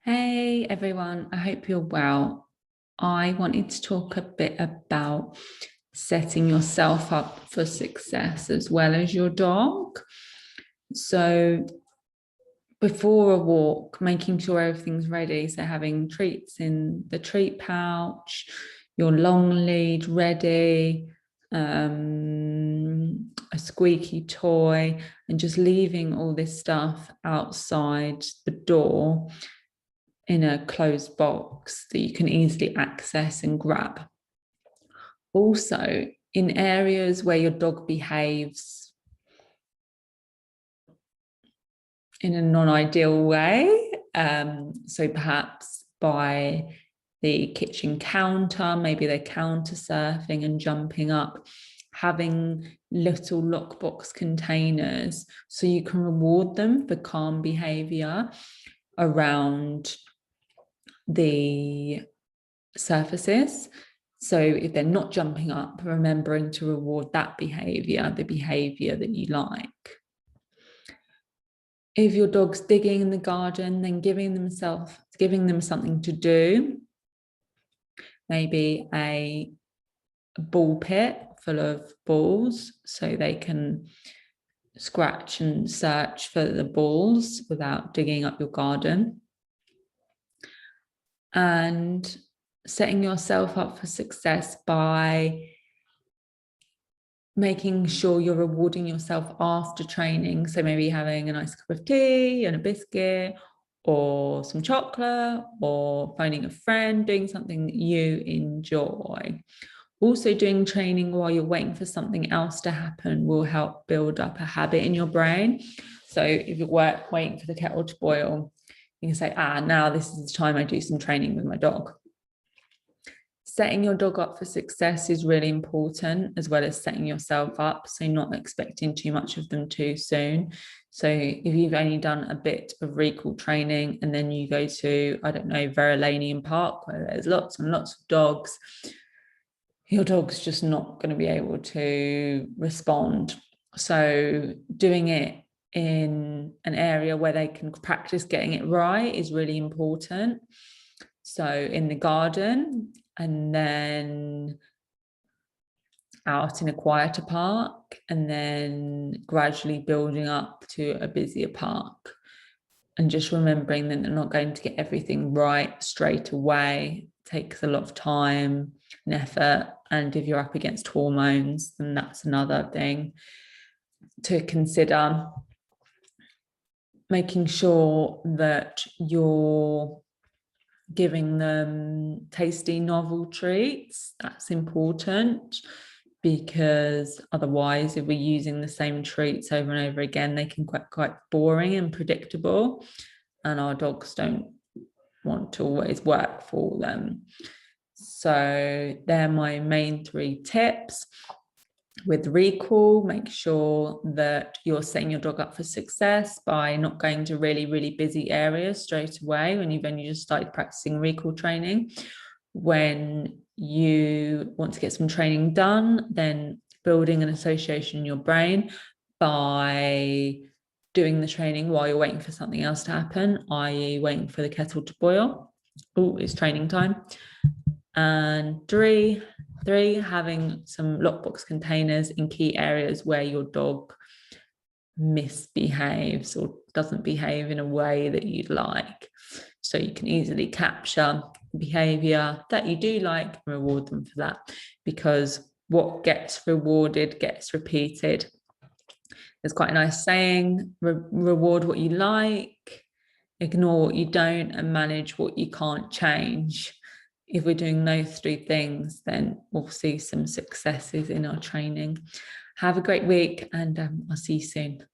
Hey everyone, I hope you're well. I wanted to talk a bit about setting yourself up for success as well as your dog. So, before a walk, making sure everything's ready. So, having treats in the treat pouch, your long lead ready, a squeaky toy, and just leaving all this stuff outside the door in a closed box that you can easily access and grab. Also, in areas where your dog behaves in a non-ideal way, so perhaps by the kitchen counter, maybe they're counter surfing and jumping up, having little lockbox containers so you can reward them for calm behavior around the surfaces. So if they're not jumping up, remembering to reward that behavior, the behavior that you like. If your dog's digging in the garden, then giving them something to do. Maybe a ball pit full of balls so they can scratch and search for the balls without digging up your garden. And setting yourself up for success by making sure you're rewarding yourself after training. So maybe having a nice cup of tea and a biscuit or some chocolate, or phoning a friend, doing something that you enjoy. Also, doing training while you're waiting for something else to happen will help build up a habit in your brain. So if you're waiting for the kettle to boil, you can say, now this is the time I do some training with my dog. Setting your dog up for success is really important, as well as setting yourself up. So not expecting too much of them too soon. So if you've only done a bit of recall training and then you go to, I don't know, Verulamium Park, where there's lots and lots of dogs, your dog's just not going to be able to respond. So doing it in an area where they can practice getting it right is really important. So in the garden, and then out in a quieter park, and then gradually building up to a busier park. And just remembering that they're not going to get everything right straight away. It takes a lot of time and effort. And if you're up against hormones, then that's another thing to consider. Making sure that you're giving them tasty, novel treats. That's important, because otherwise, if we're using the same treats over and over again, they can get quite boring and predictable, and our dogs don't want to always work for them. So they're my main 3 tips. With recall, make sure that you're setting your dog up for success by not going to really, really busy areas straight away when you've only just started practicing recall training. When you want to get some training done, then building an association in your brain by doing the training while you're waiting for something else to happen, i.e. waiting for the kettle to boil. Oh, it's training time. And three, having some lockbox containers in key areas where your dog misbehaves or doesn't behave in a way that you'd like. So you can easily capture behavior that you do like and reward them for that, because what gets rewarded gets repeated. There's quite a nice saying, reward what you like, ignore what you don't, and manage what you can't change. If we're doing those 3 things, then we'll see some successes in our training. Have a great week, and I'll see you soon.